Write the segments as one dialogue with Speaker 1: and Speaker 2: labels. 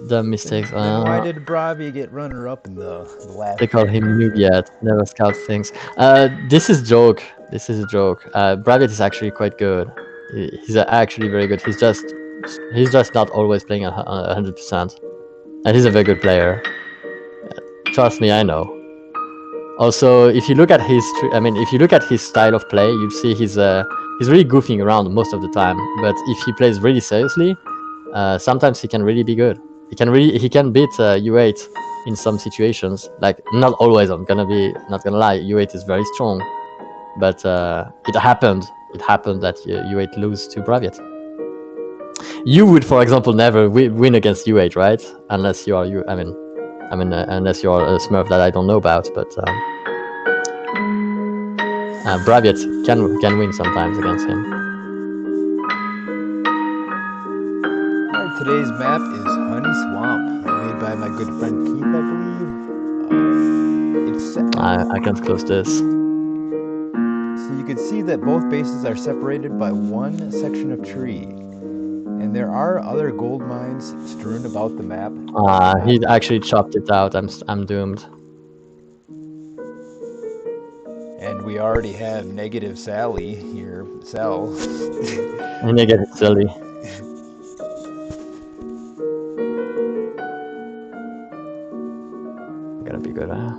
Speaker 1: dumb mistakes.
Speaker 2: Why did Bravi get runner-up in the last?
Speaker 1: They call him noob yet. Never scout things. This is joke. This is a joke. Braviot is actually quite good. He's actually very good. He's just not always playing 100%, and he's a very good player. Trust me, I know. Also, if you look at if you look at his style of play, you see he's really goofing around most of the time. But if he plays really seriously, sometimes he can really be good. He can beat U8 in some situations. Like, not always. I'm not gonna lie. U8 is very strong, but it happened that U8 lose to Braviot. You would, for example, never win against U8, right? Unless you are unless you're a Smurf that I don't know about, but Braviot can win sometimes against him.
Speaker 2: Alright, today's map is Honey Swamp, made by my good friend Keith, I believe. It's set.
Speaker 1: I can't close this.
Speaker 2: So you can see that both bases are separated by one section of tree. And there are other gold mines strewn about the map.
Speaker 1: He actually chopped it out. I'm doomed.
Speaker 2: And we already have negative Sally here. Sal.
Speaker 1: Negative Sally. Gonna be good, huh?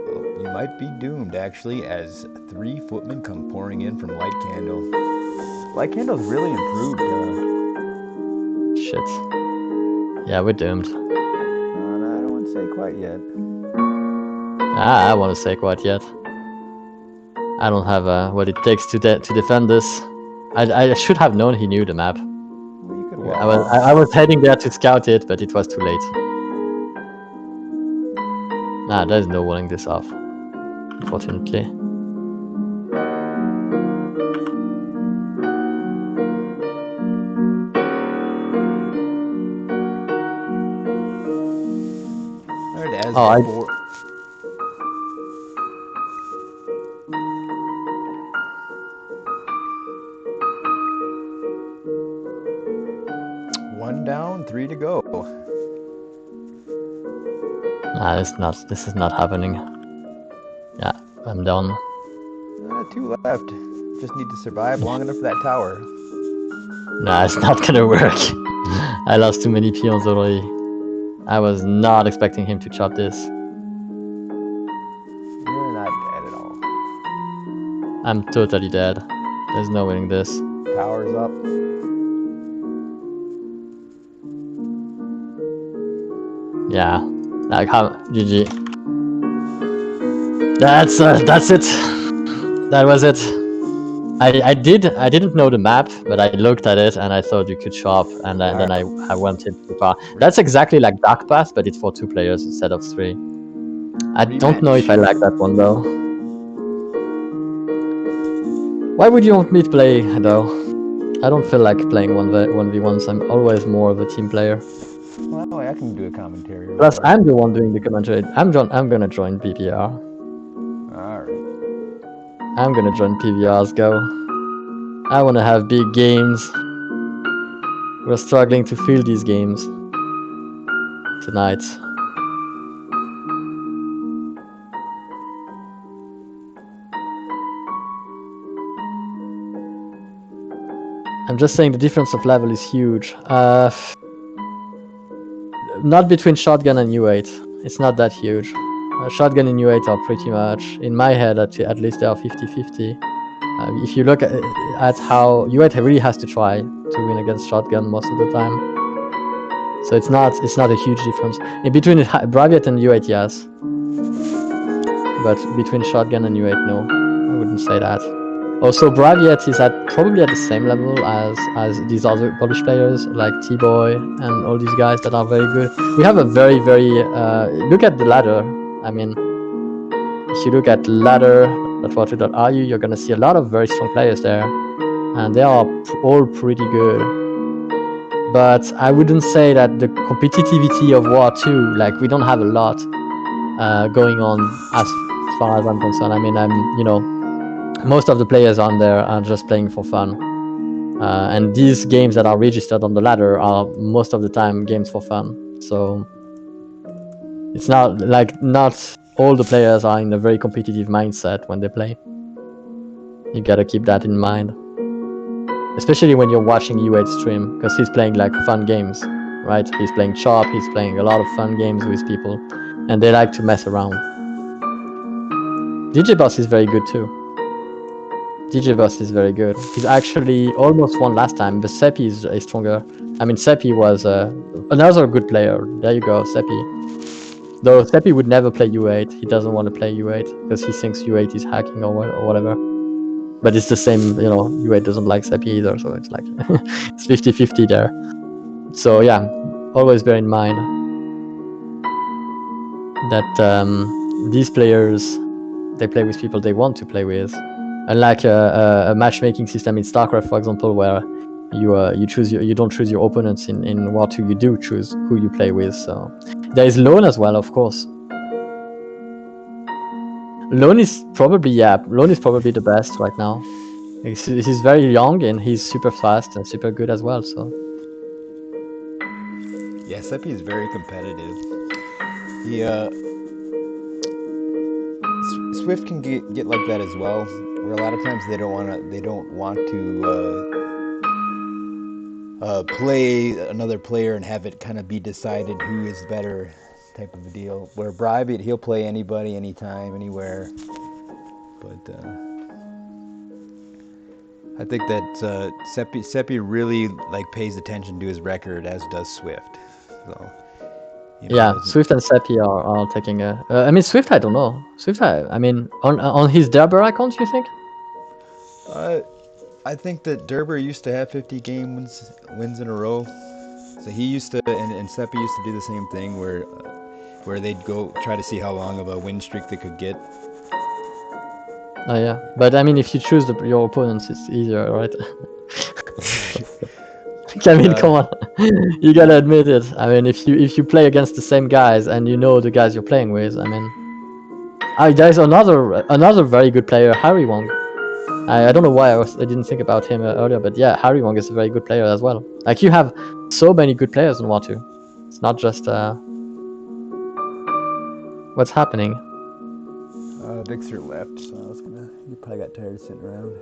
Speaker 2: Well, you might be doomed, actually, as 3 footmen come pouring in from Light Candle. Light Candle's really improved.
Speaker 1: Shit. Yeah, we're doomed.
Speaker 2: I don't want to say quite yet.
Speaker 1: I want to say quite yet. I don't have what it takes to defend this. I should have known he knew the map.
Speaker 2: Well, you could
Speaker 1: I was heading there to scout it, but it was too late. There's no walling this off, unfortunately. One down, 3 to go. This is not happening. Yeah, I'm done.
Speaker 2: 2 left. Just need to survive long enough for that tower.
Speaker 1: It's not gonna work. I lost too many peons already. I was not expecting him to chop this.
Speaker 2: You're not dead at all.
Speaker 1: I'm totally dead. There's no winning this.
Speaker 2: Tower's up.
Speaker 1: Yeah. Like, how? GG. That's it. That was it. I didn't know the map, but I looked at it and I thought you could chop, and then I went in too far. That's exactly like Dark Path, but it's for 2 players instead of 3. I don't know if I like that one though. Why would you want me to play though? I don't feel like playing 1v1s. I'm always more of a team player.
Speaker 2: Well, I can do a commentary.
Speaker 1: Plus, I'm the one doing the commentary. I'm gonna join PVR.
Speaker 2: Alright.
Speaker 1: I'm gonna join PVR's go. I wanna have big games. We're struggling to fill these games tonight. I'm just saying the difference of level is huge. Not between Shotgun and U8. It's not that huge. Shotgun and U8 are pretty much, in my head at least, they are 50-50. If you look at how U8 really has to try to win against Shotgun most of the time. So it's not a huge difference. In between Braviot and U8, yes. But between Shotgun and U8, no. I wouldn't say that. Also, Braviot is probably at the same level as these other Polish players like T-Boy and all these guys that are very good. We have a very look at the ladder. I mean, if you look at ladder.48.il, you're gonna see a lot of very strong players there, and they are all pretty good. But I wouldn't say that the competitivity of War 2, like, we don't have a lot going on as far as I'm concerned. I mean, most of the players on there are just playing for fun. And these games that are registered on the ladder are most of the time games for fun. So it's not all the players are in a very competitive mindset when they play. You gotta keep that in mind, especially when you're watching U8 stream, because he's playing like fun games, right? He's playing Chop, he's playing a lot of fun games with people, and they like to mess around. DJ Boss is very good too. DJ Boss is very good. He's actually almost won last time, but Seppi is stronger. I mean, Seppi was another good player. There you go, Seppi. Though Seppi would never play U8. He doesn't want to play U8 because he thinks U8 is hacking or whatever. But it's the same, U8 doesn't like Seppi either, so it's like it's 50-50 there. So yeah, always bear in mind that these players, they play with people they want to play with. Unlike a matchmaking system in StarCraft, for example, where you don't choose your opponents in War 2, you do choose who you play with. So there is Lone as well, of course. Lone is probably the best right now. He's very young and he's super fast and super good as well. So
Speaker 2: Yeah, Seppi is very competitive. He Swift can get like that as well, where a lot of times they don't want to play another player and have it kind of be decided who is better, type of a deal. Where Bribe, he'll play anybody, anytime, anywhere. But I think that Seppi really like pays attention to his record, as does Swift. So.
Speaker 1: Yeah, Swift and Seppi are taking a. I mean, Swift, I don't know. Swift, I mean, on his Derber account, you think?
Speaker 2: I think that Derber used to have 50 wins in a row. So he used to, and Seppi used to do the same thing, where they'd go try to see how long of a win streak they could get.
Speaker 1: Oh yeah, but I mean, if you choose your opponents, it's easier, right? I mean, come on, you gotta admit it. I mean, if you play against the same guys and you know the guys you're playing with, I mean, there's another very good player, Harry Wong. I don't know why I didn't think about him earlier, but yeah, Harry Wong is a very good player as well. Like, you have so many good players in War 2. It's not just what's happening.
Speaker 2: Vixer left, so I was gonna. You probably got tired of sitting around.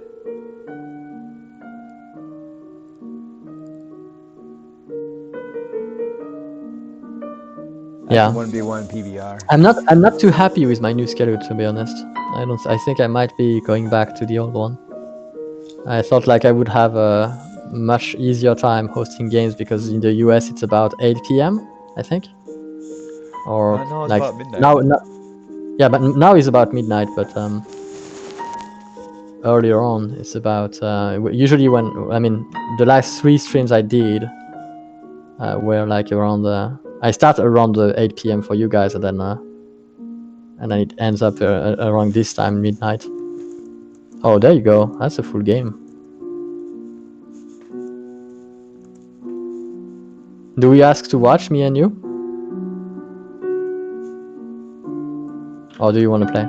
Speaker 1: Yeah.
Speaker 2: 1v1 PBR.
Speaker 1: I'm not too happy with my new schedule, to be honest. I think I might be going back to the old one. I thought like I would have a much easier time hosting games, because in the US it's about 8 p.m. I think. Or
Speaker 2: no, it's
Speaker 1: like
Speaker 2: about midnight.
Speaker 1: now, yeah, but now it's about midnight. But earlier on it's about usually when, I mean, the last 3 streams I did were like around I start around 8 p.m. for you guys, and then it ends up around this time, midnight. Oh, there you go. That's a full game. Do we ask to watch, me and you? Or do you want to play?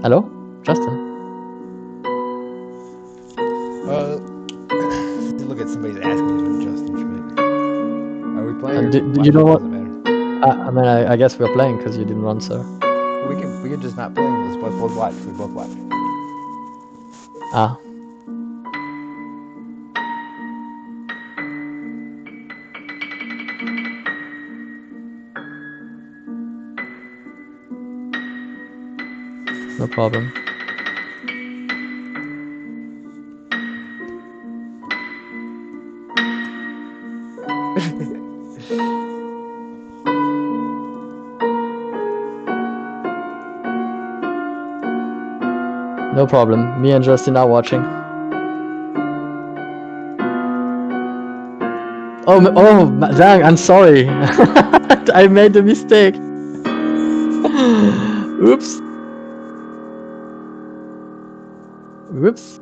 Speaker 1: Hello? Justin?
Speaker 2: Look at somebody's asking for Justin Schmidt. Are we playing?
Speaker 1: You know what? I mean, I guess we're playing because you didn't answer.
Speaker 2: We can just not play. Let's both watch. We both watch.
Speaker 1: Ah. No problem. No problem. Me and Justin are watching. Dang, I'm sorry. I made a mistake. Oops. Whoops.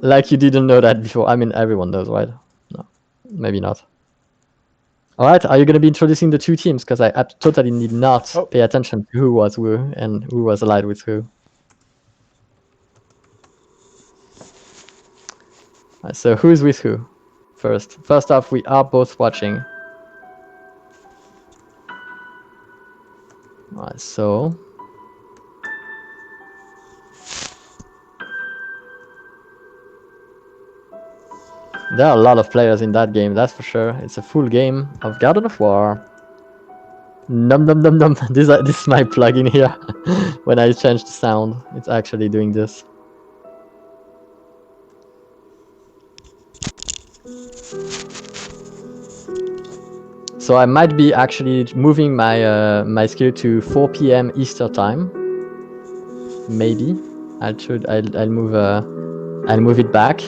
Speaker 1: Like you didn't know that before. I mean, everyone knows, right? No, maybe not. All right, are you going to be introducing the 2 teams? Because I totally did not pay attention to who was who and who was allied with who. So who's with who? First off, we are both watching. Alright, so there are a lot of players in that game, that's for sure. It's a full game of Garden of War. Num num num num. This is my plugin here. When I change the sound, it's actually doing this. So I might be actually moving my my skill to 4 p.m. Easter time. Maybe I'll move it back,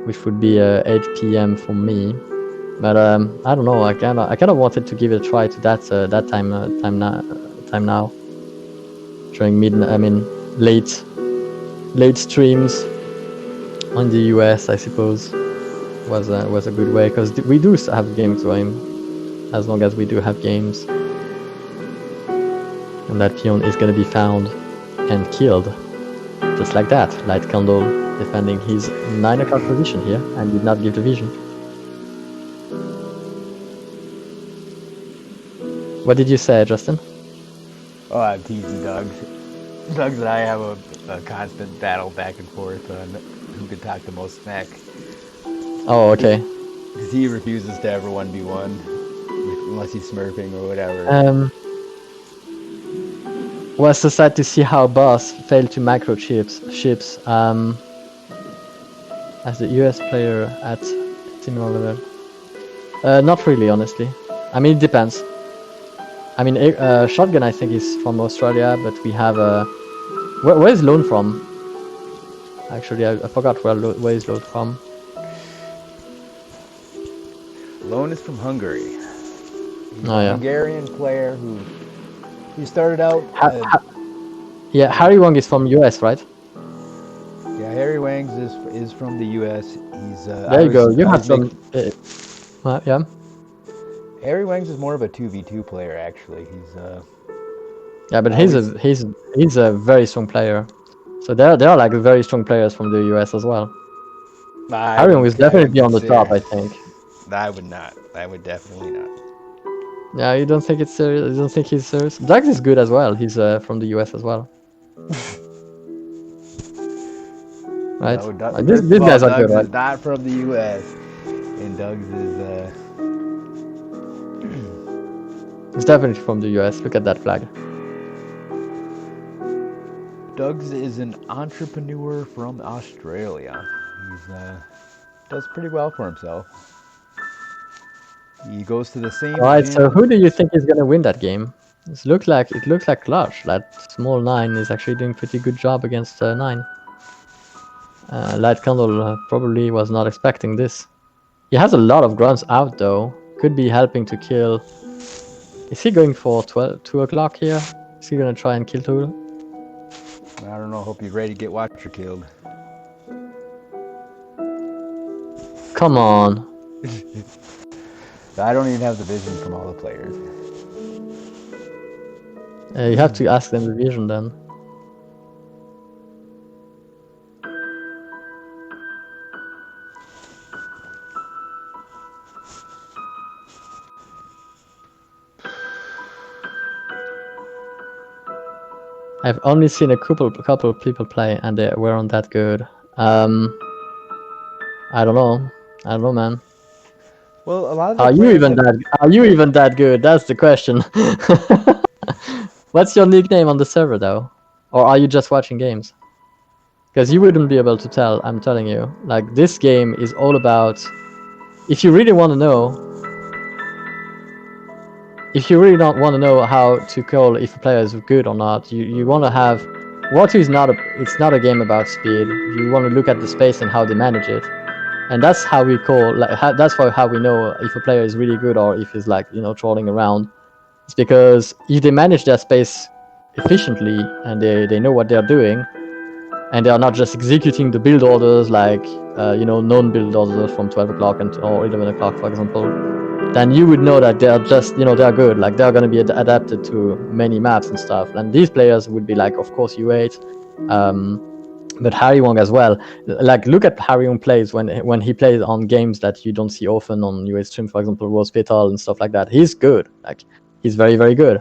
Speaker 1: which would be 8 p.m. for me. But I don't know. I kind of wanted to give it a try to that time now. During late streams on the US, I suppose, was a good way, because we do have games going, as long as we do have games, and that peon is gonna be found and killed, just like that. Light Candle defending his 9 o'clock position here and did not give the vision. What did you say, Justin?
Speaker 2: Oh, I'm teasing Doug. Doug and I have a constant battle back and forth on who can talk the most smack.
Speaker 1: Oh, okay.
Speaker 2: Because he refuses to ever 1v1 unless he's smurfing or whatever.
Speaker 1: Was so sad to see how Boss failed to microchips as the US player at similar level. Not really, honestly. I mean, it depends. I mean, Shotgun, I think, is from Australia, but we have where is Lone from? Actually, I forgot where is Lone from.
Speaker 2: Lone is from Hungary. He's
Speaker 1: a
Speaker 2: Hungarian player who started out.
Speaker 1: Yeah, Harry Wong is from US, right?
Speaker 2: Yeah, Harry Wangs is from the US. He's
Speaker 1: there you go. You have some. Yeah.
Speaker 2: Harry Wangs is more of a 2v2 player, actually. He's
Speaker 1: yeah, but he's a very strong player. So there are like very strong players from the US as well. Harry Wong is definitely on the top, I think.
Speaker 2: I would not. I would definitely not.
Speaker 1: Yeah, you don't think it's serious? You don't think he's serious? Dax is good as well. He's from the US as well. Right?
Speaker 2: No,
Speaker 1: these guys are good, right?
Speaker 2: Is not from the US, and Doug's is.
Speaker 1: It's definitely from the US. Look at that flag.
Speaker 2: Doug's is an entrepreneur from Australia. He's does pretty well for himself. He goes to the same.
Speaker 1: Alright,
Speaker 2: gym.
Speaker 1: so who do you think is gonna win that game? It looks like Clutch. That small 9 is actually doing pretty good job against 9. Light Candle probably was not expecting this. He has a lot of grunts out though. Could be helping to kill. Is he going for 2 o'clock here? Is he gonna try and kill Tool?
Speaker 2: I don't know. Hope you're ready to get Watcher killed.
Speaker 1: Come on.
Speaker 2: I don't even have the vision from all the players.
Speaker 1: You have to ask them the vision then. I've only seen a couple of people play, and they weren't that good. I don't know, man.
Speaker 2: Well, a lot of
Speaker 1: are you even that good? That's the question. What's your nickname on the server though? Or are you just watching games? Because you wouldn't be able to tell, I'm telling you. Like, this game is all about, if you really want to know, if you really don't want to know how to call if a player is good or not, you want to have, War 2 is not a game about speed. You want to look at the space and how they manage it. And that's how we call, that's how we know if a player is really good or if he's like, trolling around. It's because if they manage their space efficiently and they know what they're doing, and they are not just executing the build orders like, known build orders from 12 o'clock or 11 o'clock, for example, then you would know that they're just, they're good. Like, they're going to be adapted to many maps and stuff. And these players would be like, of course, U8. but Harry Wong as well. Like, look at Harry Wong plays when he plays on games that you don't see often on UA stream, for example, Rose Petal and stuff like that. He's good. Like, he's very, very good.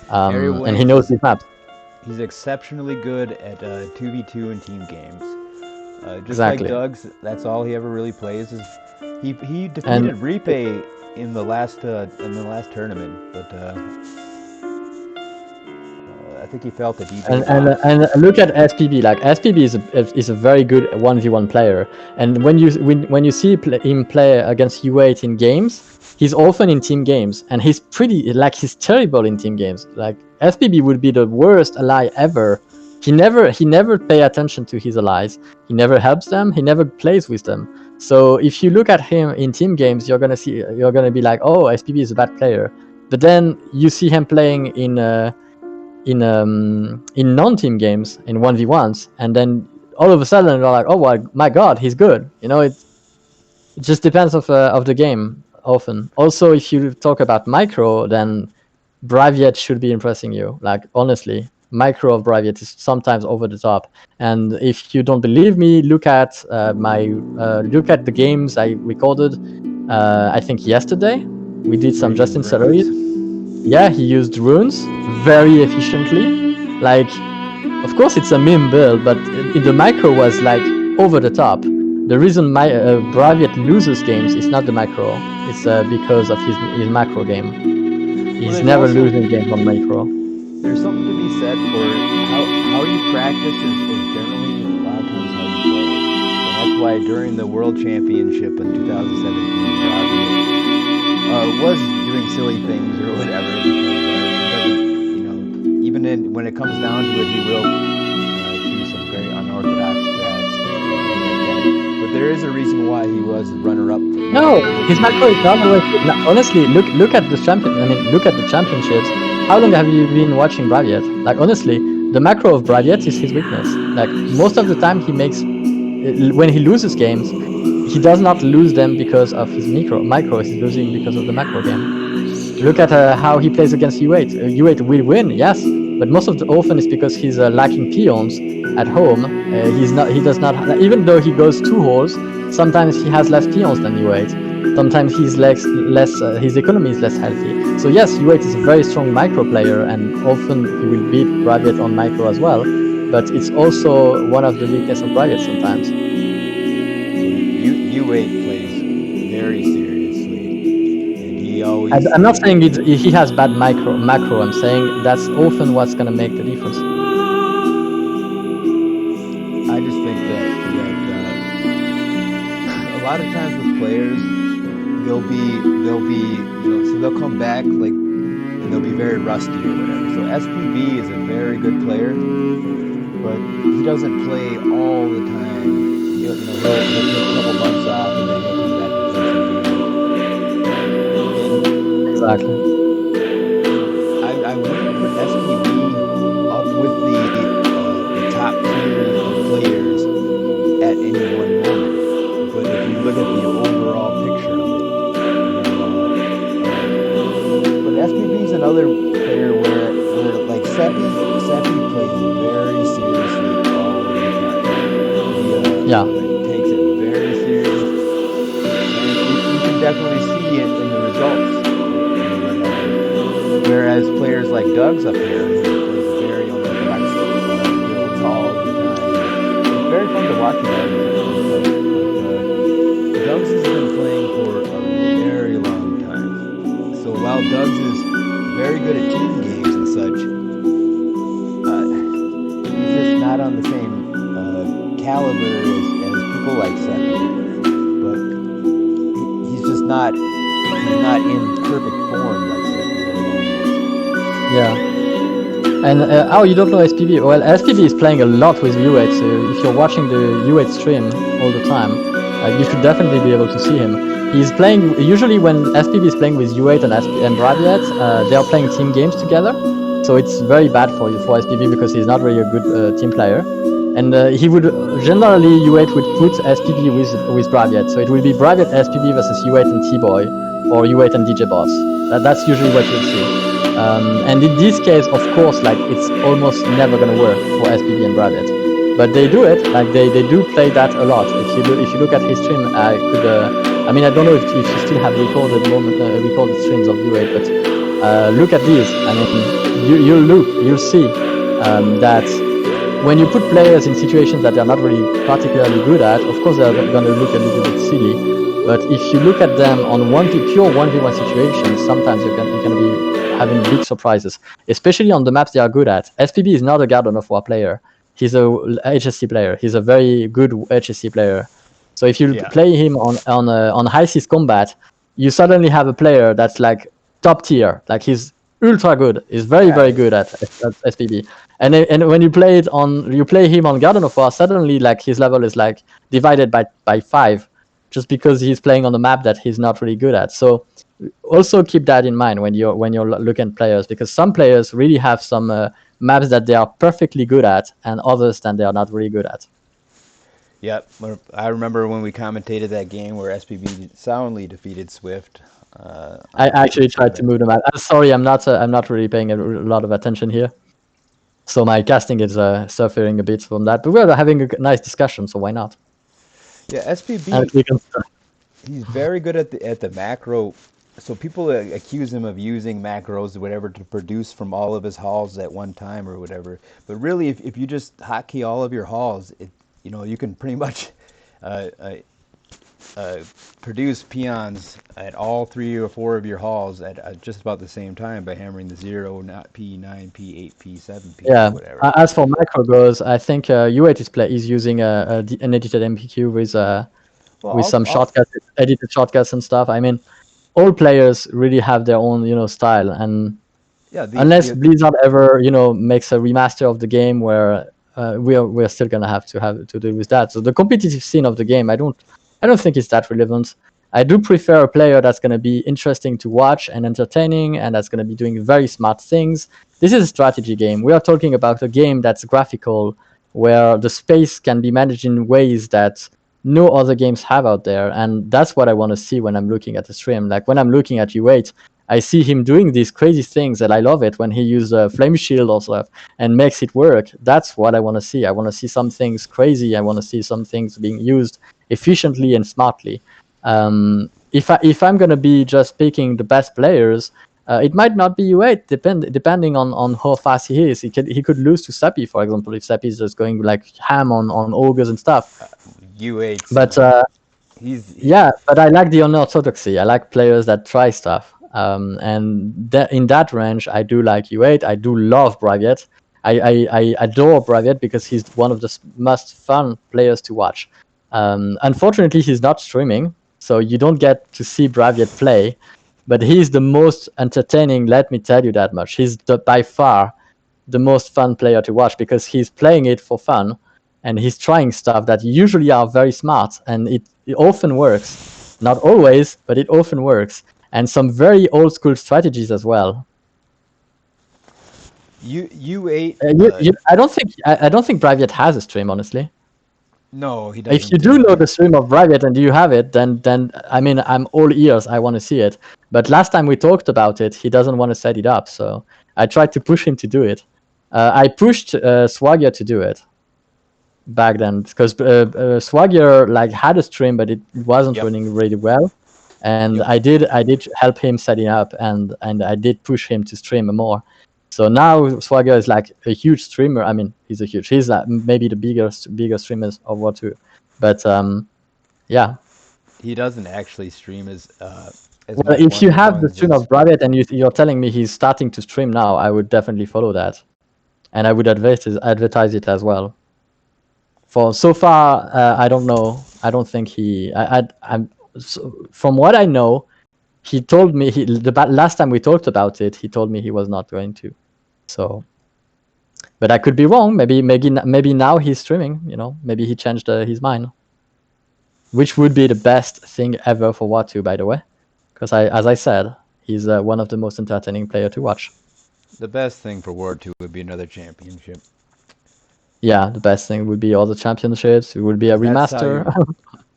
Speaker 2: Harry
Speaker 1: And he
Speaker 2: Wang
Speaker 1: knows his maps.
Speaker 2: he's exceptionally good at 2v2 and team games. Just like
Speaker 1: Exactly.
Speaker 2: Doug's, that's all he ever really plays. Is he defeated
Speaker 1: And
Speaker 2: Ripe in the last tournament, but I think he felt the DJ
Speaker 1: and look at SPB. Like, SPB is a very good 1v1 player. And when you see him play against U8 in games, he's often in team games, and he's terrible in team games. Like, SPB would be the worst ally ever. He never pay attention to his allies. He never helps them. He never plays with them. So if you look at him in team games, you're gonna be like, oh, SPB is a bad player. But then you see him playing in non-team games, in 1v1s, and then all of a sudden you're like, oh, well, my god, he's good. It just depends of the game often. Also, if you talk about micro, then Braviet should be impressing you. Like, honestly, micro of Braviet is sometimes over the top. And if you don't believe me, look at the games I recorded. I think yesterday we did some Justin Celery. Yeah, he used runes very efficiently. Like, of course, it's a meme build, but in the micro was like over the top. The reason my Braviet loses games is not the micro; it's because of his macro game. He's never losing games on micro.
Speaker 2: There's something to be said for how you practice is generally a lot of times how you play. And that's why during the World Championship in 2017, Braviet was doing silly things or whatever, because he doesn't, even when it comes down to it, he will choose some very unorthodox strats, like that. But there is a reason why he was runner-up.
Speaker 1: No, his macro is not always good. No, honestly, look at the look at the championships. How long have you been watching Braviet? Like, honestly, the macro of Braviet is his weakness. Like, most of the time when he loses games, he does not lose them because of his micro. He's losing because of the macro game. Look at how he plays against U8. U8 will win, yes, but most of the often it's because he's lacking peons at home. He does not. Even though he goes 2 holes, sometimes he has less peons than U8. Sometimes he's less. His economy is less healthy. So yes, U8 is a very strong micro player, and often he will beat Braviet on micro as well. But it's also one of the weaknesses of Braviet sometimes.
Speaker 2: U8 plays very seriously, and he always.
Speaker 1: I'm not saying he has bad macro. I'm saying that's often what's going to make the difference.
Speaker 2: I just think that a lot of times with players, they'll come back and they'll be very rusty or whatever. So SPV is a very good player, but he doesn't play all the time. He'll take a couple months off and then he'll come back to play some games.
Speaker 1: Exactly.
Speaker 2: I wouldn't put SPV up with the top tier of players at any one moment. But if you look at the overall picture of it, but SPV is another player where like Seppi plays very seriously all the time.
Speaker 1: Yeah.
Speaker 2: Takes it very serious, and you can definitely see it in the results. Whereas players like Doug's up here, who plays very unorthodox builds all the time, it's very fun to watch him. Doug's has been playing for a very long time. So while Doug's is very good at team games and such, he's just not on the same caliber as people like Seppi. But he's just not in perfect form like Seppi.
Speaker 1: Yeah. And you don't know SPB? Well, SPB is playing a lot with U8, so if you're watching the U8 stream all the time, you should definitely be able to see him. He's playing, usually when SPB is playing with U8 and Braviet, they are playing team games together, so it's very bad for SPB because he's not really a good team player. And he would, generally U8 would put SPB with Braviet, so it will be Braviet SPB versus U8 and T-Boy, or U8 and DJ Boss. That's usually what you'll see. And in this case, of course, like, it's almost never gonna work for SPB and Braviet. but they do it. Like they do play that a lot. If you look at his stream, I could. I mean, I don't know if you still have recorded streams of U8, but look at these. I mean, you'll see that when you put players in situations that they're not really particularly good at, of course they're going to look a little bit silly. But if you look at them on pure 1v1 situations, sometimes you're going to be having big surprises, especially on the maps they are good at. SPB is not a Garden of War player. He's a HSC player. He's a very good HSC player. So if you play him on high seas combat, you suddenly have a player that's like top tier. Like he's ultra good. He's very good at SPB. And when you play him on Garden of War, suddenly like his level is like divided by 5, just because he's playing on a map that he's not really good at. So also keep that in mind when you're looking at players, because some players really have some maps that they are perfectly good at, and others that they are not really good at.
Speaker 2: Yep, I remember when we commentated that game where SPB soundly defeated Swift.
Speaker 1: I actually tried to move the map. I'm sorry, I'm not really paying a lot of attention here, so my casting is suffering a bit from that. But we're having a nice discussion, so why not?
Speaker 2: Yeah, SPB. He's very good at the macro. So people accuse him of using macros or whatever to produce from all of his halls at one time or whatever. But really, if you just hotkey all of your halls, you can pretty much produce peons at all 3 or 4 of your halls at just about the same time by hammering the 0, not P9, P8, P7, P
Speaker 1: yeah.
Speaker 2: whatever.
Speaker 1: As for macro goes, I think U8 is using an edited MPQ with some shortcuts, edited shortcuts and stuff. I mean, all players really have their own style, and unless Blizzard ever makes a remaster of the game where we're still gonna have to deal with that. So the competitive scene of the game, I don't think it's that relevant. I do prefer a player that's going to be interesting to watch and entertaining, and that's going to be doing very smart things. This is a strategy game. We are talking about a game that's graphical, where the space can be managed in ways that no other games have out there, and that's what I want to see when I'm looking at the stream. Like when I'm looking at U8, I see him doing these crazy things, and I love it when he uses a flame shield or stuff and makes it work. That's what I want to see. I want to see some things crazy. I want to see some things being used efficiently and smartly. If I'm gonna be just picking the best players, it might not be U8, depending on how fast he is. He could lose to Seppi, for example, if Seppi is just going like ham on ogres and stuff.
Speaker 2: U8.
Speaker 1: But yeah, but I like the unorthodoxy. I like players that try stuff. And in that range, I do like U8. I do love Braviet. I adore Braviet because he's one of the most fun players to watch. Unfortunately, he's not streaming, so you don't get to see Braviet play, but he's the most entertaining, let me tell you that much. He's by far the most fun player to watch because he's playing it for fun, and he's trying stuff that usually are very smart, and it often works. Not always, but it often works. And some very old school strategies as well.
Speaker 2: U8.
Speaker 1: I don't think Braviet has a stream, honestly.
Speaker 2: No, he doesn't.
Speaker 1: If you do know the stream of Braviet and you have it, then I mean, I'm all ears. I want to see it. But last time we talked about it, he doesn't want to set it up. So I tried to push him to do it. I pushed Swagger to do it back then because Swagger like had a stream, but it wasn't running really well. And I did help him setting up, and I did push him to stream more. So now Swagger is like a huge streamer. I mean, he's like maybe the bigger streamers of War 2. But yeah.
Speaker 2: He doesn't actually stream as
Speaker 1: well, if you have the stream of Braviet and you're telling me he's starting to stream now, I would definitely follow that, and I would advertise it as well. For so far, I don't know. I don't think from what I know, he told me last time we talked about it, he told me he was not going to. So, but I could be wrong. Maybe now he's streaming. Maybe he changed his mind, which would be the best thing ever for War 2, by the way, because as I said, he's one of the most entertaining player to watch.
Speaker 2: The best thing for War 2 would be another championship.
Speaker 1: Yeah, the best thing would be all the championships. It would be a remaster.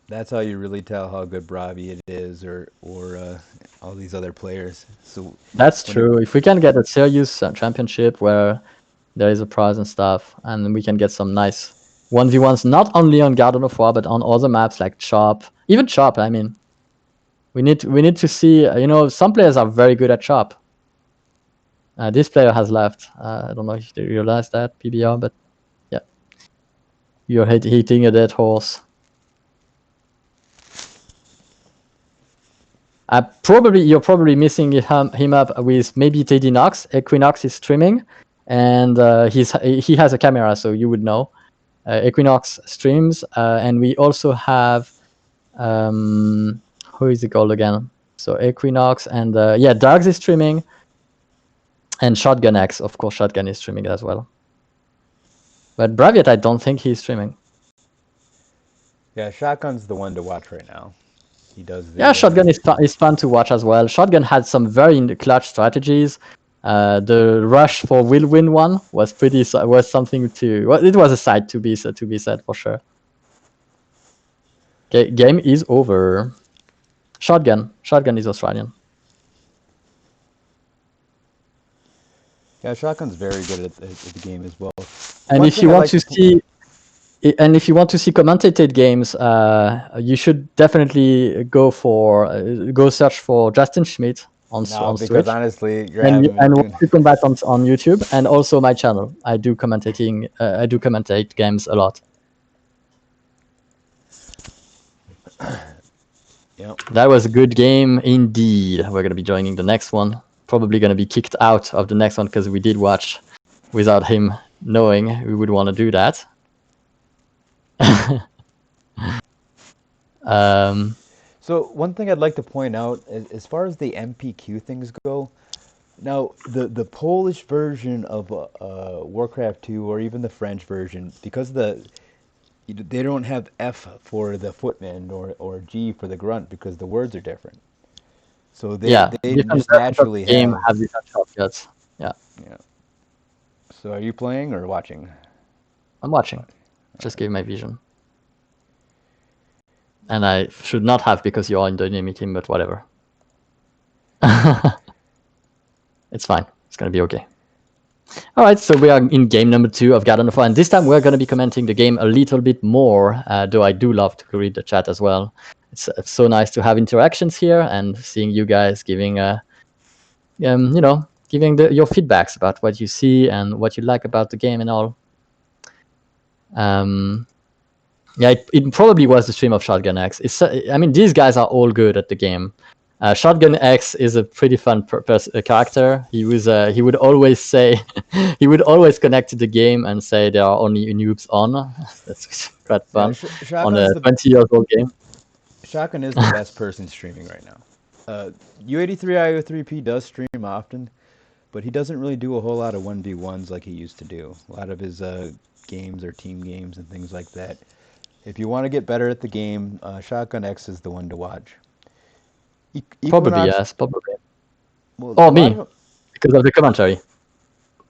Speaker 2: That's how you really tell how good Braviet is, or all these other players. So
Speaker 1: that's true. If we can get a serious championship where there is a prize and stuff, and we can get some nice 1v1s not only on Garden of War but on other maps like Chop, even Chop. I mean, we need to see. Some players are very good at Chop. This player has left. I don't know if you realize that, PBR, but yeah, you're hitting a dead horse. You're probably missing him up with maybe Teddy Knox. Equinox is streaming, and he has a camera, so you would know. Equinox streams, and we also have who is it called again? So Equinox and Dogs is streaming, and Shotgun X, of course, Shotgun is streaming as well. But Braviat, I don't think he's streaming.
Speaker 2: Yeah, Shotgun's the one to watch right now. He does the.
Speaker 1: Yeah, Shotgun is fun to watch as well. Shotgun had some very clutch strategies. The rush for will win one was something to. Well, it was a sight to be said for sure. Okay, game is over. Shotgun is Australian.
Speaker 2: Yeah, Shotgun's very good at the game as well.
Speaker 1: And if you want to see commentated games, you should definitely go search for Justin Schmidt on
Speaker 2: because
Speaker 1: Switch.
Speaker 2: honestly, you're
Speaker 1: and Watch Combat on YouTube, and also my channel. I do commentate games a lot.
Speaker 2: Yep.
Speaker 1: That was a good game indeed. We're gonna be joining the next one. Probably gonna be kicked out of the next one because we did watch without him knowing we would want to do that.
Speaker 2: So one thing I'd like to point out, as far as the MPQ things go, now the Polish version of Warcraft 2 or even the French version, because they don't have F for the footman or G for the grunt because the words are different. So they just naturally
Speaker 1: have different shortcuts. Yeah.
Speaker 2: Yeah. So are you playing or watching?
Speaker 1: I'm watching. Just gave my vision. And I should not have because you're in dynamic team, but whatever. It's fine. It's gonna be okay. All right, so we are in game number 2 of Garden of War, and this time we're going to be commenting the game a little bit more, though I do love to read the chat as well. It's so nice to have interactions here and seeing you guys giving your feedbacks about what you see and what you like about the game and all. It probably was the stream of Shotgun X. These guys are all good at the game. Shotgun X is a pretty fun character. He would always say, he would always connect to the game and say there are only noobs on. That's quite fun on a 20-year-old game.
Speaker 2: Shotgun is the best person streaming right now. U83IO3P does stream often, but he doesn't really do a whole lot of 1v1s like he used to do. A lot of his games are team games and things like that. If you want to get better at the game, Shotgun X is the one to watch.
Speaker 1: Probably, yes, probably. Well, me, because of the commentary.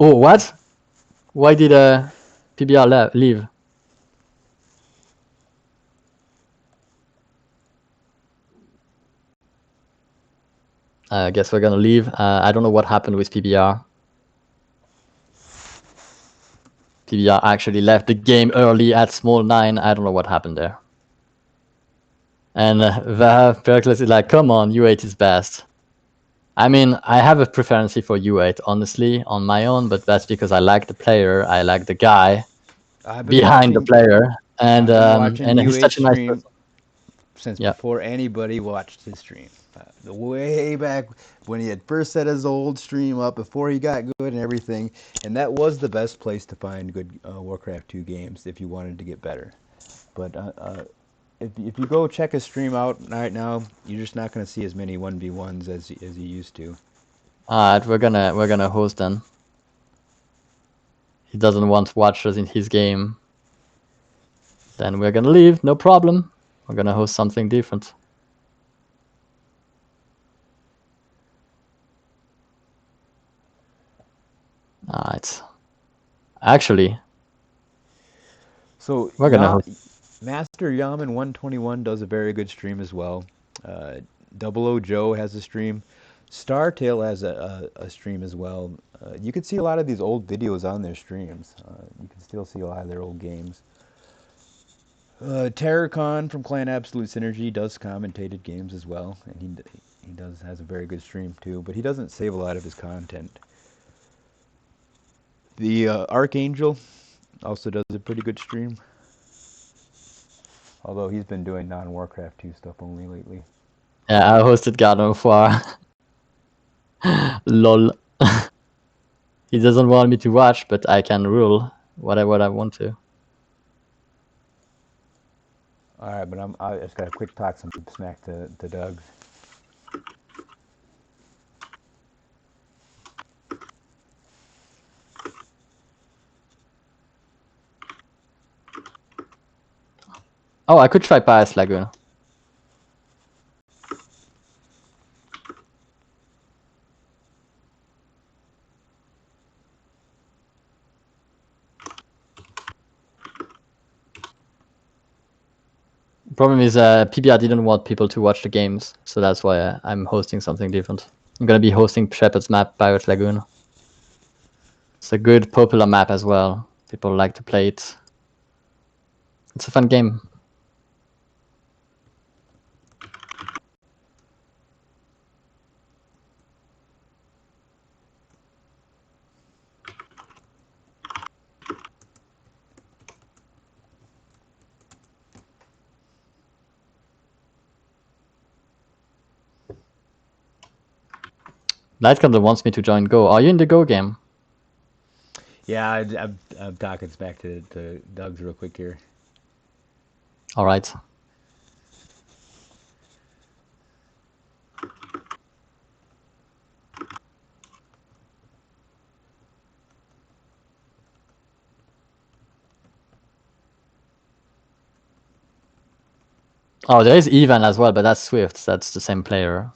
Speaker 1: Oh, what? Why did PBR leave? I guess we're gonna leave. I don't know what happened with PBR. PBR actually left the game early at small 9. I don't know what happened there. And Pericles is like, come on, U8 is best. I mean, I have a preference for U8, honestly, on my own, but that's because I like the player, I like the guy behind the player, and he's such a nice person.
Speaker 2: Since before anybody watched his stream. Way back when he had first set his old stream up, before he got good and everything, and that was the best place to find good Warcraft 2 games if you wanted to get better. But if you go check his stream out right now, you're just not going to see as many 1v1s as you used to.
Speaker 1: Alright, we're gonna host then. He doesn't want watchers in his game. Then we're gonna leave, no problem. We're gonna host something different. Alright. Actually,
Speaker 2: so
Speaker 1: we're gonna host.
Speaker 2: Master Yaman 121 does a very good stream as well. 00 Joe has a stream. Startail has a stream as well. You can see a lot of these old videos on their streams. You can still see a lot of their old games. Terracon from Clan Absolute Synergy does commentated games as well, and he has a very good stream too. But he doesn't save a lot of his content. The Archangel also does a pretty good stream, although he's been doing non-Warcraft 2 stuff only lately.
Speaker 1: Yeah, I hosted Garden of War. Lol. He doesn't want me to watch, but I can rule what I want to.
Speaker 2: All right, but I just got to quick talk some smack to Doug.
Speaker 1: Oh, I could try Paris Lagoon. Problem is, PBR didn't want people to watch the games, so that's why I'm hosting something different. I'm gonna be hosting Shepherd's Map, Pirate Lagoon. It's a good, popular map as well. People like to play it. It's a fun game. Lightcandle wants me to join Go. Are you in the Go game?
Speaker 2: Yeah, I'm talking back to Doug's real quick here.
Speaker 1: All right. Oh, there is Ivan as well, but that's Swift. That's the same player.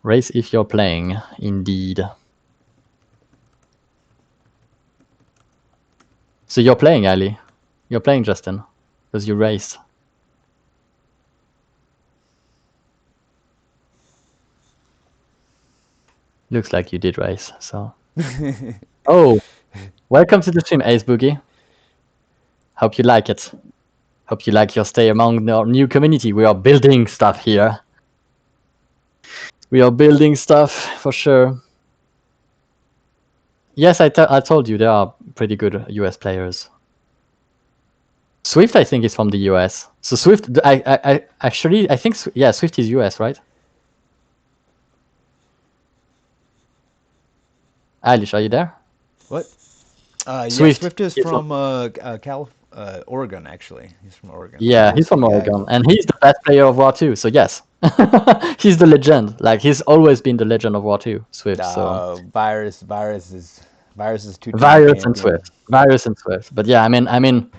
Speaker 1: Race if you're playing, indeed. So you're playing, Ali. You're playing, Justin, because you raced. Looks like you did race, so. Oh, welcome to the stream, Ace Boogie. Hope you like it. Hope you like your stay among our new community. We are building stuff here. We are building stuff for sure. Yes, I told you there are pretty good US players. Swift, I think, is from the US. So Swift, I think, yeah, Swift is US, right? Alish, are you there?
Speaker 2: What? Yeah,
Speaker 1: Swift.
Speaker 2: Swift is from Oregon, actually. He's from Oregon.
Speaker 1: Yeah, he's from Oregon, and he's the best player of War 2. So yes, he's the legend. Like he's always been the legend of War 2. Swift. So
Speaker 2: Virus is two-time
Speaker 1: Virus
Speaker 2: champion.
Speaker 1: and Swift, Virus and Swift. But yeah, I mean,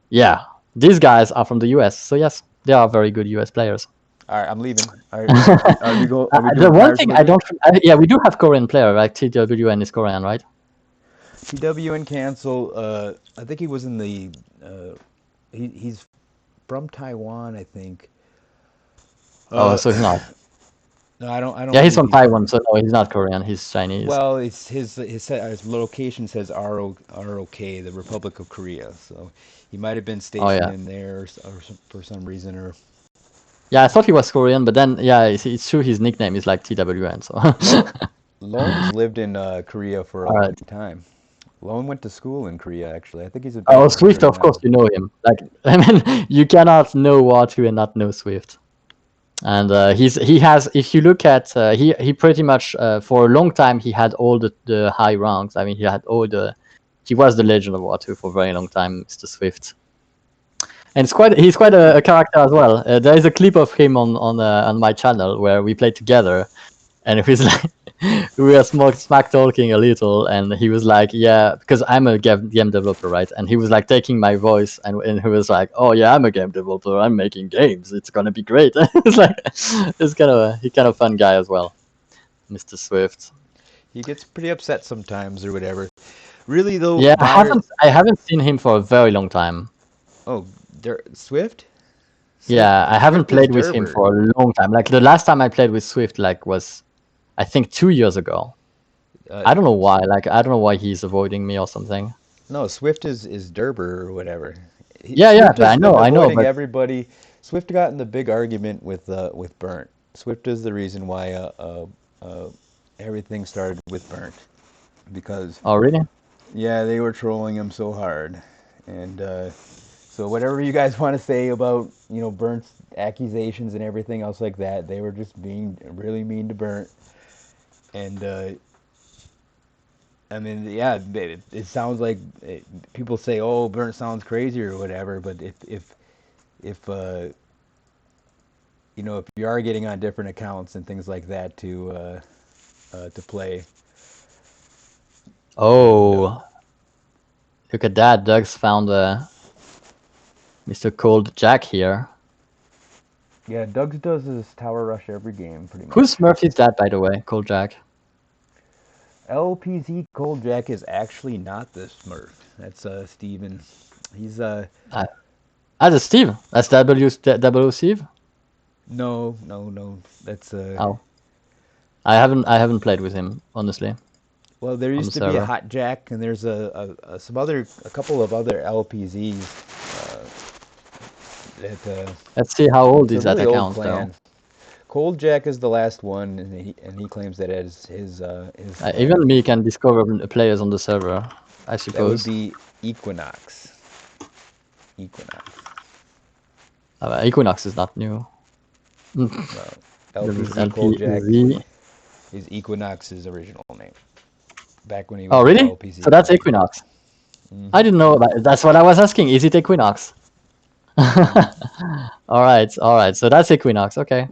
Speaker 1: yeah, these guys are from the US. So yes, they are very good US players.
Speaker 2: All right, I'm leaving. Are we doing
Speaker 1: the one
Speaker 2: Virus
Speaker 1: thing
Speaker 2: Lagoon?
Speaker 1: I don't, yeah, we do have Korean player, right? TWN is Korean, right?
Speaker 2: TWN cancel. I think he was in the. He's from Taiwan, I think.
Speaker 1: Oh, so he's not.
Speaker 2: No, I don't.
Speaker 1: Yeah, he's from
Speaker 2: believe
Speaker 1: Taiwan, so no, he's not Korean. He's Chinese.
Speaker 2: Well, it's his location says ROK, the Republic of Korea. So he might have been stationed in there or for some reason or.
Speaker 1: Yeah, I thought he was Korean, but then yeah, it's true. His nickname is like TWN. So.
Speaker 2: Lone's lived in Korea for a long time. Lone went to school in Korea, actually. I think he's a.
Speaker 1: Oh, Swift, of course you know him. Like, I mean, you cannot know War 2 and not know Swift. And he has, if you look at, he pretty much, for a long time, he had all the high ranks. I mean, he was the legend of War 2 for a very long time, Mr. Swift. And he's quite a character as well. There is a clip of him on my channel where we played together, and it was like, we were smack talking a little, and he was like, yeah, because I'm a game developer, right? And he was like taking my voice, and he was like, oh yeah, I'm a game developer, I'm making games, it's gonna be great. It's like, he's kind of fun guy as well, Mr. Swift.
Speaker 2: He gets pretty upset sometimes or whatever. Really though,
Speaker 1: yeah, I haven't seen him for a very long time.
Speaker 2: Oh, Swift?
Speaker 1: Yeah, I haven't
Speaker 2: Swift is
Speaker 1: played with him
Speaker 2: Derber.
Speaker 1: for a long time. Like the last time I played with Swift, like was I think 2 years ago. I don't know why. Like I don't know why he's avoiding me or something.
Speaker 2: No, Swift is Derber or whatever.
Speaker 1: Yeah,
Speaker 2: Swift
Speaker 1: but
Speaker 2: has been
Speaker 1: I know,
Speaker 2: avoiding
Speaker 1: but
Speaker 2: everybody. Swift got in the big argument with Burnt. Swift is the reason why everything started with Burnt because
Speaker 1: oh really?
Speaker 2: yeah, they were trolling him so hard, and so whatever you guys want to say about Burnt's accusations and everything else like that, they were just being really mean to Burnt, and I mean, yeah, it sounds like people say, "Oh, Burnt sounds crazy" or whatever. But if if you are getting on different accounts and things like that to play,
Speaker 1: Oh, look at that. Doug's found Mr. Cold Jack here.
Speaker 2: yeah, Doug's does his tower rush every game pretty
Speaker 1: Whose
Speaker 2: much.
Speaker 1: Smurf is that, by the way? Cold Jack.
Speaker 2: LPZ Cold Jack is actually not the Smurf. That's Steven. He's
Speaker 1: Ah, that's Steve. That's double Steve.
Speaker 2: no. That's
Speaker 1: Oh, I haven't played with him honestly
Speaker 2: well, there
Speaker 1: on the
Speaker 2: used to be a
Speaker 1: server.
Speaker 2: Hot Jack, and there's a couple of other LPZs that
Speaker 1: Let's see how old
Speaker 2: it's a
Speaker 1: is that
Speaker 2: really old
Speaker 1: account though.
Speaker 2: clan. Cold Jack is the last one, and he claims that as his clan.
Speaker 1: Even me can discover players on the server, I
Speaker 2: That would
Speaker 1: suppose.
Speaker 2: be Equinox. Equinox.
Speaker 1: Equinox is not new.
Speaker 2: Well,
Speaker 1: This is
Speaker 2: LPZ Cold Jack
Speaker 1: LPZ.
Speaker 2: is Equinox's original name. Back when he
Speaker 1: Oh,
Speaker 2: was with
Speaker 1: really? So
Speaker 2: LPZ
Speaker 1: that's
Speaker 2: Clan. Yeah.
Speaker 1: Equinox. I
Speaker 2: Mhm.
Speaker 1: didn't know that. That's what I was asking. Is it Equinox?
Speaker 2: Mhm.
Speaker 1: All right. So that's Equinox. Okay.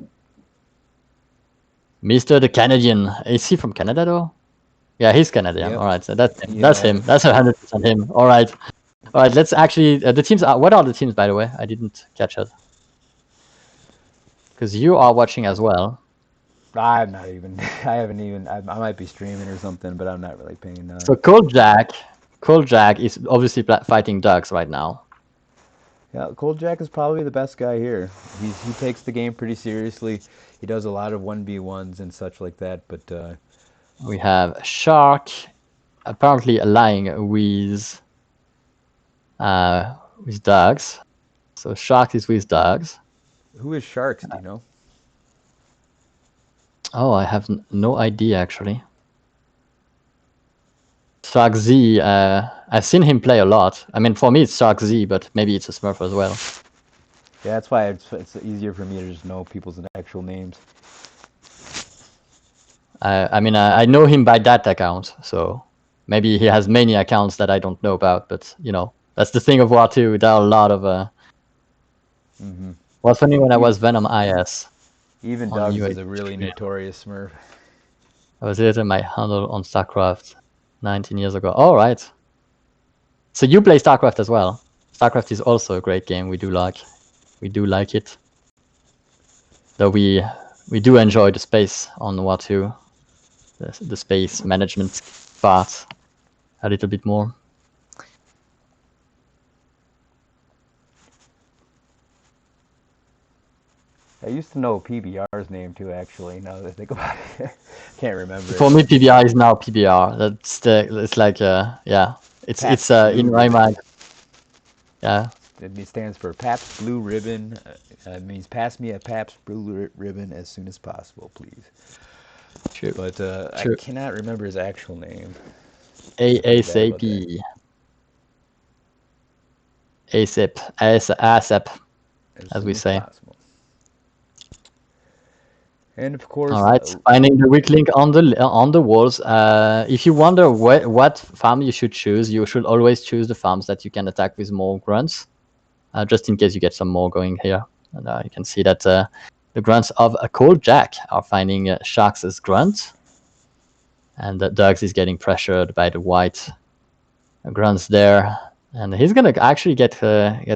Speaker 1: Mr. the Canadian. Is he from Canada though? Yeah, he's Canadian.
Speaker 2: Yep.
Speaker 1: All right. So that's him.
Speaker 2: He
Speaker 1: That's him. That's 100% him. All right. All right. Let's actually the teams. What are the teams, by the way? I didn't catch it because you are watching as well.
Speaker 2: I'm not even. I haven't even. I might be streaming or something, but I'm not really paying.
Speaker 1: So Cold Jack is obviously fighting Ducks right now.
Speaker 2: Yeah, Cold Jack is probably the best guy here. He takes the game pretty seriously. He does a lot of 1v1s and such like that. But
Speaker 1: We have Shark apparently allying with Ducks. So Shark is with Ducks.
Speaker 2: who is Sharks? Do you know?
Speaker 1: Oh, I have no idea actually. Shark Z, I've seen him play a lot. I mean, for me it's Shark Z, but maybe it's a Smurf as well.
Speaker 2: Yeah, that's why it's easier for me to just know people's actual names.
Speaker 1: I mean, I know him by that account, so maybe he has many accounts that I don't know about. But that's the thing of War 2. There are a lot of.
Speaker 2: Mm-hmm.
Speaker 1: Was funny when I
Speaker 2: Even,
Speaker 1: was Venom IS
Speaker 2: even
Speaker 1: on
Speaker 2: Doug's
Speaker 1: UA.
Speaker 2: is a really notorious Smurf.
Speaker 1: I was editing my handle on StarCraft 19 years ago. All right. So you play StarCraft as well. StarCraft is also a great game. We do like it. Though we do enjoy the space on War 2, the space management part a little bit more.
Speaker 2: I used to know PBR's name too, actually. Now that I think about it, can't remember
Speaker 1: For
Speaker 2: it.
Speaker 1: me, PBR is now PBR. It's like yeah. It's
Speaker 2: Pabst Blue
Speaker 1: in my
Speaker 2: Ribbon.
Speaker 1: mind. Yeah.
Speaker 2: It stands for Pabst Blue Ribbon. It means pass me a Pabst Blue Ribbon as soon as possible, please.
Speaker 1: True.
Speaker 2: But I
Speaker 1: True.
Speaker 2: cannot remember his actual name. Pretty bad about that.
Speaker 1: ASAP. ASAP,
Speaker 2: As
Speaker 1: as we
Speaker 2: soon as
Speaker 1: say.
Speaker 2: possible. And of
Speaker 1: All
Speaker 2: course,
Speaker 1: right, finding the weak link on the walls. If you wonder what farm you should choose, you should always choose the farms that you can attack with more grunts, just in case you get some more going here. And you can see that the grunts of a Cold Jack are finding Sharks as grunt, and Dugs is getting pressured by the white grunts there, and he's gonna actually get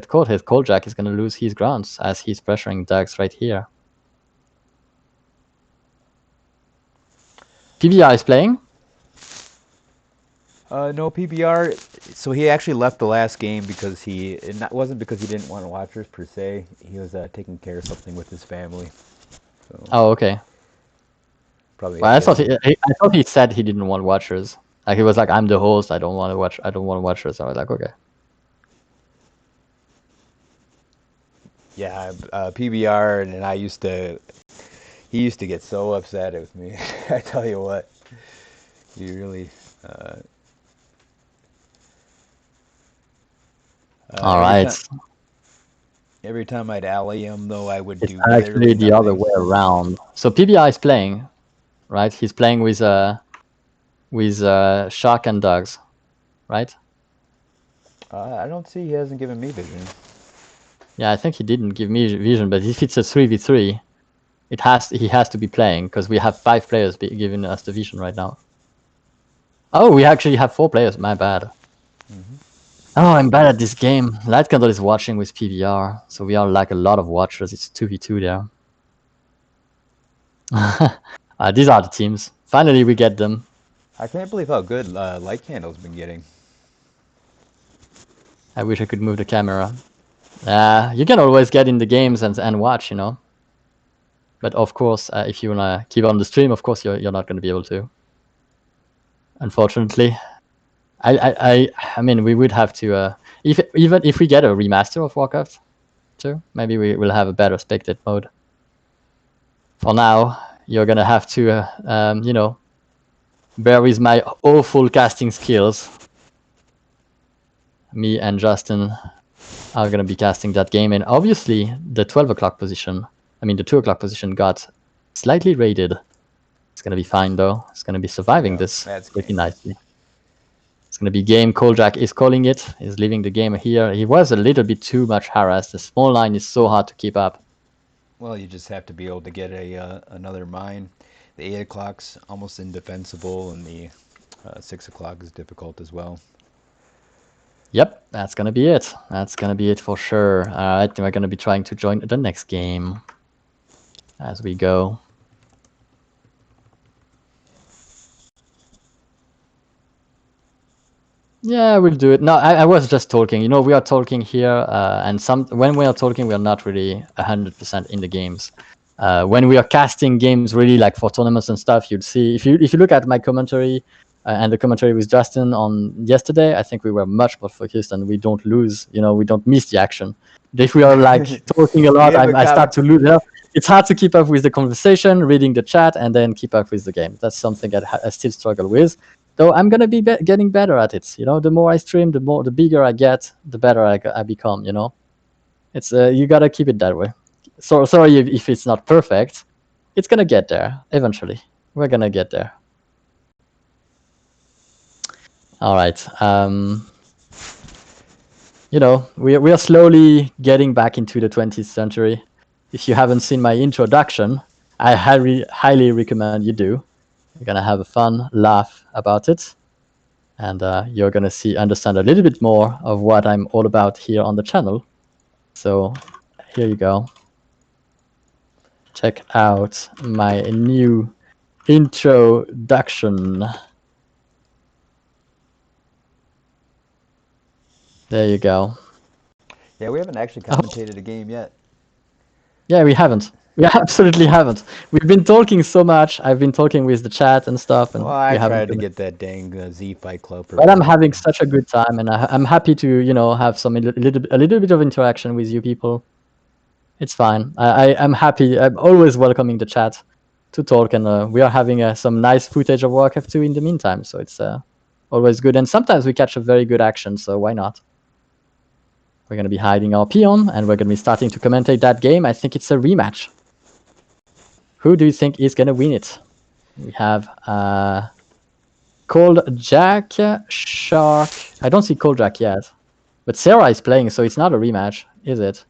Speaker 1: caught. His Cold Jack is gonna lose his grunts as he's pressuring Dugs right here. PBR is playing.
Speaker 2: No PBR. So he actually left the last game because wasn't because he didn't want watchers per se. He was taking care of something with his family. So
Speaker 1: Oh, okay.
Speaker 2: probably
Speaker 1: Well,
Speaker 2: he hasn't.
Speaker 1: I thought he said he didn't want watchers. Like he was like, I'm the host. I don't want to watch. I don't want watchers. I was like, okay.
Speaker 2: Yeah, PBR and I used to. He used to get so upset with me. I tell you what, he really. Uh,
Speaker 1: All
Speaker 2: every
Speaker 1: right.
Speaker 2: time, every time I'd ally him, though, I would
Speaker 1: It's
Speaker 2: do
Speaker 1: actually
Speaker 2: literally
Speaker 1: the other
Speaker 2: nothing.
Speaker 1: way around. So PBI is playing, right? He's playing with shark and dogs, right?
Speaker 2: I don't see he hasn't given me vision.
Speaker 1: Yeah, I think he didn't give me vision, but if it's a 3v3, he has to be playing because we have 5 players giving us the vision right now. Oh, we actually have 4 players. My bad.
Speaker 2: Mm-hmm.
Speaker 1: Oh, I'm bad at this game. Light Candle is watching with PBR, so we are like a lot of watchers. It's 2v2 there. These are the teams. Finally, we get them.
Speaker 2: I can't believe how good Light Candle's been getting.
Speaker 1: I wish I could move the camera. You can always get in the games and watch, you know. But of course, if you wanna keep on the stream, of course you're not gonna be able to. Unfortunately, I mean, we would have to even if we get a remaster of Warcraft 2, maybe we will have a better spectate mode. For now, you're gonna have to you know, bear with my awful casting skills. Me and Justin are gonna be casting that game, and obviously the 12 o'clock position. I mean, the 2 o'clock position got slightly raided. It's gonna be fine though. It's gonna be surviving this pretty nicely. It's gonna be game. Coldjack is calling it. He's leaving the game here. He was a little bit too much harassed. The small line is so hard to keep up.
Speaker 2: Well, you just have to be able to get another mine. The 8 o'clock's almost indefensible, and the 6 o'clock is difficult as well.
Speaker 1: Yep, that's gonna be it. That's gonna be it for sure. All right, we're gonna be trying to join the next game as we go. Yeah, we'll do it. No, I was just talking. You know, we are talking here, and when we are talking, we are not really 100% in the games. When we are casting games, really like for tournaments and stuff, you'd see if you look at my commentary and the commentary with Justin on yesterday, I think we were much more focused and we don't lose. You know, we don't miss the action. But if we are like talking a lot, I start to lose. You know, it's hard to keep up with the conversation, reading the chat, and then keep up with the game. That's something that I still struggle with. Though I'm gonna be getting better at it. You know, the more I stream, the bigger I get, the better I become. You know, it's you gotta keep it that way. So sorry if it's not perfect. It's gonna get there eventually. We're gonna get there. All right. You know, we are slowly getting back into the 20th century. If you haven't seen my introduction, I highly recommend you do. You're gonna have a fun laugh about it, and you're gonna understand a little bit more of what I'm all about here on the channel. So here you go. Check out my new introduction. There you go.
Speaker 2: Yeah, we haven't actually commentated a game yet.
Speaker 1: Yeah, we haven't. We absolutely haven't. We've been talking so much. I've been talking with the chat and stuff, and
Speaker 2: Well, I
Speaker 1: we haven't.
Speaker 2: tried to get that dang Z Fight Club.
Speaker 1: But I'm having such a good time, and I'm happy to, you know, have a little bit of interaction with you people. It's fine. I'm happy. I'm always welcoming the chat to talk, and we are having some nice footage of Warcraft 2 in the meantime, so it's always good. And sometimes we catch a very good action, so why not? We're going to be hiding our peon, and we're going to be starting to commentate that game. I think it's a rematch. Who do you think is going to win it? We have Coldjack, Shark. I don't see Coldjack yet, but Sarah is playing, so it's not a rematch, is it?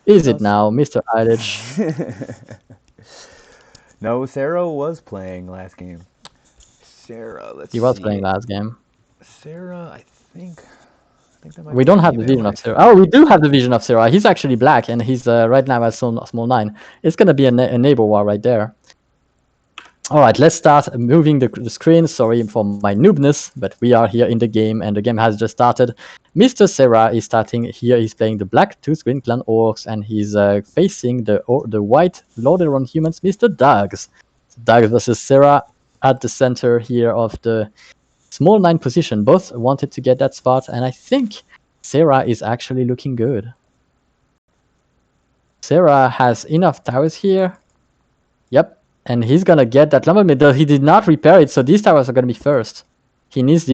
Speaker 1: Is it now, Mr. Eilish?
Speaker 2: No, Sarah was playing last game. Sarah, let's see.
Speaker 1: He was playing last game.
Speaker 2: Sarah, I think that might
Speaker 1: We don't have the vision of Sarah. Oh, we do have the vision of Sarah. He's actually black, and he's right now at small 9. It's going to be a neighbor war right there. All right, let's start moving the screen. Sorry for my noobness, but we are here in the game, and the game has just started. Mr. Serra is starting here. He's playing the Black Tooth Green Clan Orcs, and he's facing the white Lordaeron humans, Mr. Dogs. Dogs versus Serra at the center here of the small 9 position. Both wanted to get that spot, and I think Serra is actually looking good. Serra has enough towers here. Yep. And he's gonna get that lumber mill, though he did not repair it, so these towers are gonna be first. He needs